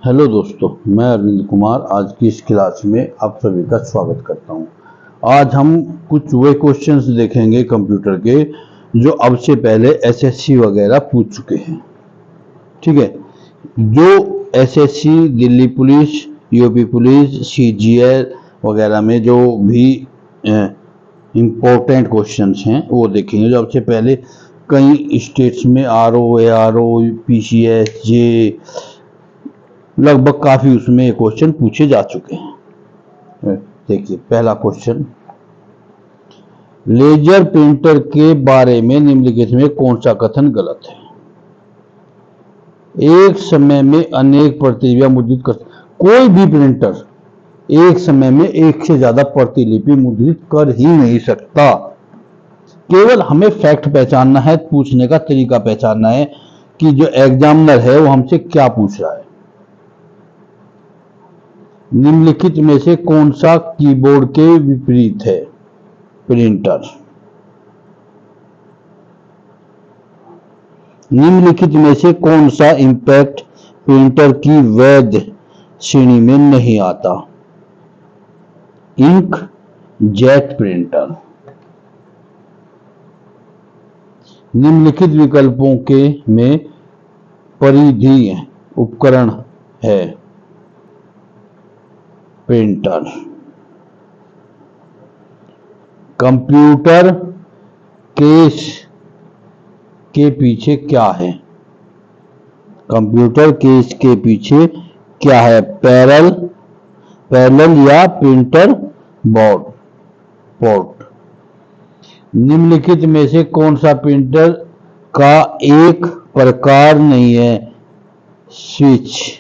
Hello दोस्तों, मैं अरविंद कुमार आज की इस क्लास में आप सभी का स्वागत करता हूं। आज हम कुछ वे क्वेश्चंस देखेंगे कंप्यूटर के जो अब से पहले एसएससी वगैरह पूछ चुके हैं। ठीक है, जो SSC, Delhi police, UP police, CGL वगैरह में जो भी इम्पोर्टेंट क्वेश्चंस हैं वो देखेंगे। जो अब से पहले कई स्टेट्स में आरओ, एआरओ, पीसीएस, जे लगभग काफी उसमें क्वेश्चन पूछे जा चुके हैं। देखिए पहला क्वेश्चन, लेजर प्रिंटर के बारे में निम्नलिखित में कौन सा कथन गलत है? एक समय में अनेक प्रतिलिपियां मुद्रित कर, कोई भी प्रिंटर एक समय में एक से ज्यादा प्रतिलिपि मुद्रित कर ही नहीं सकता। केवल हमें फैक्ट पहचानना है, पूछने का तरीका पहचानना है कि जो एग्जामिनर है वो हमसे क्या पूछ रहा है। निम्नलिखित में से कौन सा कीबोर्ड के विपरीत है? प्रिंटर। निम्नलिखित में से कौन सा इंपैक्ट प्रिंटर की वैध श्रेणी में नहीं आता? Ink jet printer. निम्नलिखित विकल्पों के में परिधीय उपकरण है? प्रिंटर। कंप्यूटर केस के पीछे क्या है? कंप्यूटर केस के पीछे क्या है? पैरेलल या प्रिंटर बोर्ड पोर्ट। निम्नलिखित में से कौन सा प्रिंटर का एक प्रकार नहीं है? स्विच।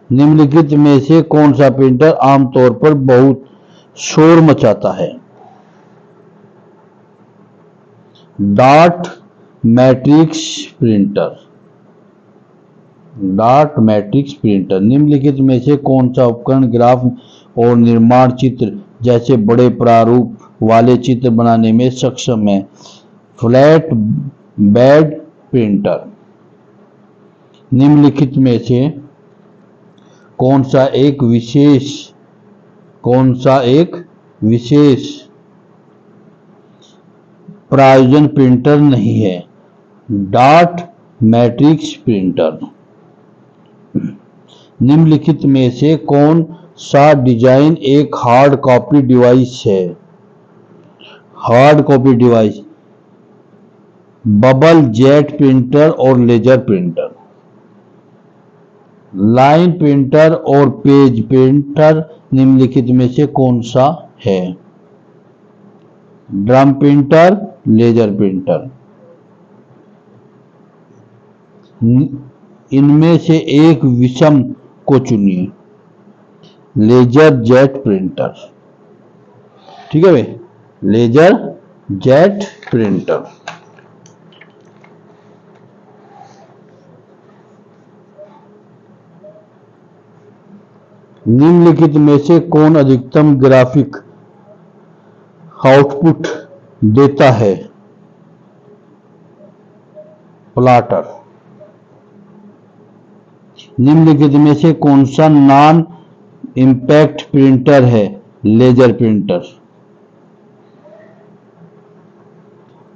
निम्नलिखित में से कौन सा प्रिंटर आमतौर पर बहुत शोर मचाता है? Dot matrix printer. Dot matrix printer. निम्नलिखित में से कौन सा उपकरण ग्राफ और निर्माण चित्र जैसे बड़े प्रारूप वाले चित्र बनाने में सक्षम है? Flat bed printer. निम्नलिखित में से कौन सा एक विशेष प्रयोजन प्रिंटर नहीं है? Dot matrix printer. निम्नलिखित में से कौन सा डिजाइन एक हार्ड कॉपी डिवाइस है? Hard copy device bubble jet printer और लेजर प्रिंटर। लाइन प्रिंटर और पेज प्रिंटर निम्नलिखित में से कौन सा है? Drum printer, laser printer. इनमें से एक विषम को चुनिए। Laser jet printer. ठीक है भाई, लेजर जेट प्रिंटर। निम्नलिखित में से कौन अधिकतम ग्राफिक आउटपुट देता है? प्लॉटर। निम्नलिखित में से कौन सा नॉन इंपैक्ट प्रिंटर है? Laser printer.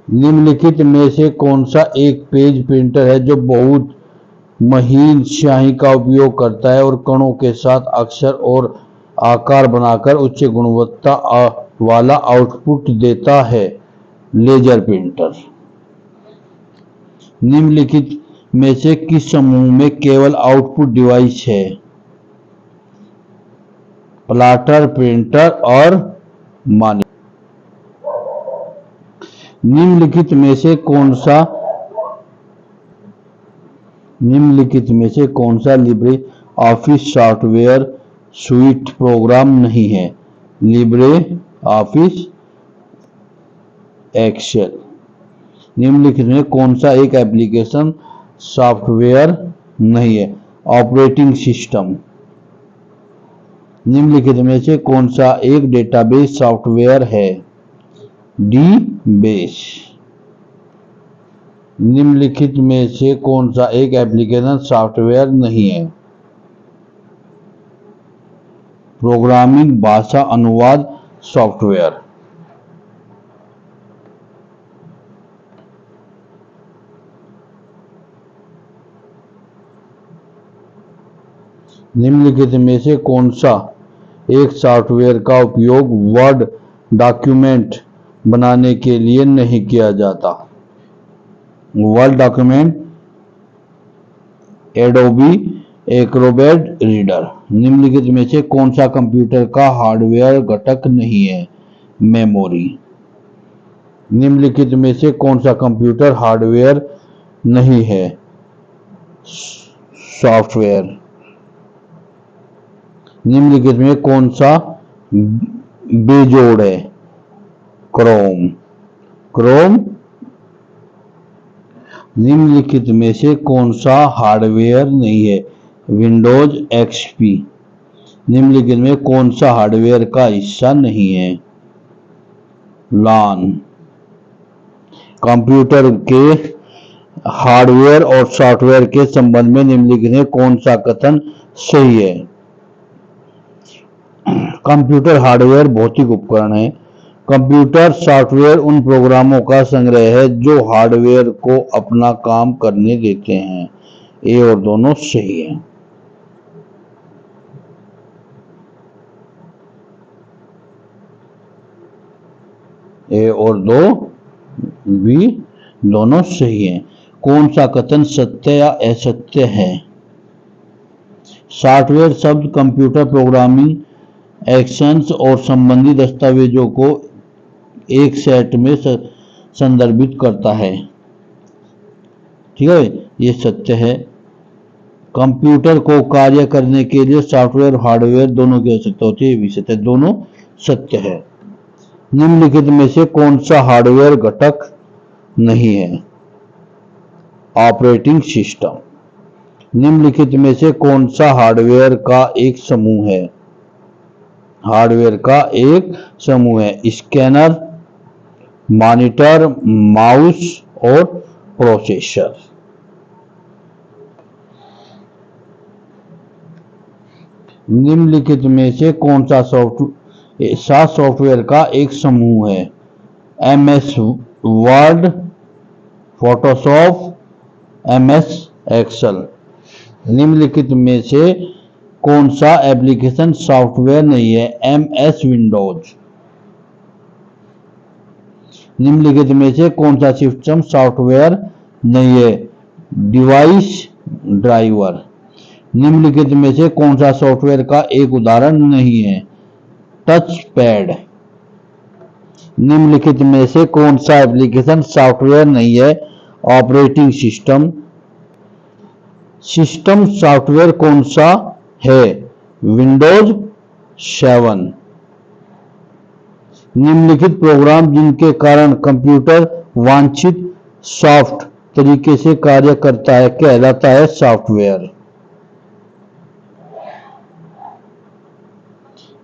निम्नलिखित में से कौन सा एक पेज प्रिंटर है जो बहुत महीन स्याही का उपयोग करता है और कणों के साथ अक्षर और आकार बनाकर उच्च गुणवत्ता वाला आउटपुट देता है? Laser printer. निम्नलिखित में से किस समूह में केवल आउटपुट डिवाइस है? प्लॉटर, प्रिंटर और मॉनिटर। निम्नलिखित में से कौन सा Libre Office software suite program नहीं है? Libre Office Excel. निम्नलिखित में कौन सा एक एप्लीकेशन सॉफ्टवेयर नहीं है? Operating system. निम्नलिखित में से कौन सा एक डेटाबेस सॉफ्टवेयर है? डीबेस। निम्नलिखित में से कौन सा एक एप्लीकेशन सॉफ्टवेयर नहीं है? प्रोग्रामिंग भाषा अनुवाद सॉफ्टवेयर। निम्नलिखित में से कौन सा एक सॉफ्टवेयर का उपयोग वर्ड डॉक्यूमेंट बनाने के लिए नहीं किया जाता? Word document, Adobe Acrobat reader. निम्नलिखित में से कौन सा कंप्यूटर का हार्डवेयर घटक नहीं है? मेमोरी। निम्नलिखित में से कौन सा कंप्यूटर हार्डवेयर नहीं है? सॉफ्टवेयर। निम्नलिखित में कौन सा बेजोड़ है? क्रोम। क्रोम। निम्नलिखित में से कौन सा हार्डवेयर नहीं है? Windows XP. निम्नलिखित में कौन सा हार्डवेयर का हिस्सा नहीं है? लान। कंप्यूटर के हार्डवेयर और सॉफ्टवेयर के संबंध में निम्नलिखित में कौन सा कथन सही है? कंप्यूटर हार्डवेयर भौतिक उपकरण है। कंप्यूटर सॉफ्टवेयर उन प्रोग्रामों का संग्रह है जो हार्डवेयर को अपना काम करने देते हैं। ए और दोनों सही है। ए और दो बी दोनों सही है। कौन सा कथन सत्य या असत्य है? सॉफ्टवेयर शब्द कंप्यूटर प्रोग्रामिंग एक्शंस और संबंधी दस्तावेजों को एक सेट में संदर्भित करता है। ठीक है, ये सत्य है। कंप्यूटर को कार्य करने के लिए सॉफ्टवेयर और हार्डवेयर दोनों की आवश्यकता होती है, ये भी सत्य है। दोनों सत्य है। निम्नलिखित में से कौन सा हार्डवेयर घटक नहीं है? Operating system. निम्नलिखित में से कौन सा हार्डवेयर का एक समूह है? हार्डवेयर का एक समूह है। स्कैनर, मॉनिटर, माउस और प्रोसेसर। निम्नलिखित में से कौन सा सॉफ्टवेयर का एक समूह है? MS Word, Photoshop, MS Excel. निम्नलिखित में से कौन सा एप्लीकेशन सॉफ्टवेयर नहीं है? MS Windows. निम्नलिखित में से कौन सा सिस्टम सॉफ्टवेयर नहीं है? Device driver. निम्नलिखित में से कौन सा सॉफ्टवेयर का एक उदाहरण नहीं है? Touch pad. निम्नलिखित में से कौन सा एप्लीकेशन सॉफ्टवेयर नहीं है? Operating system. सिस्टम सॉफ्टवेयर कौन सा है? विंडोज 7। निम्नलिखित प्रोग्राम जिनके कारण कंप्यूटर वांछित सॉफ्ट तरीके से कार्य करता है कहलाता है सॉफ्टवेयर।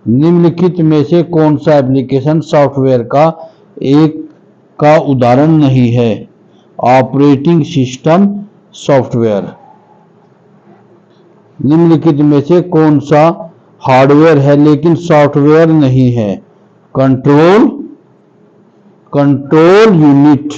निम्नलिखित में से कौन सा एप्लीकेशन सॉफ्टवेयर का एक का उदाहरण नहीं है? Operating system software. निम्नलिखित में से कौन सा हार्डवेयर है लेकिन सॉफ्टवेयर नहीं है? Control unit.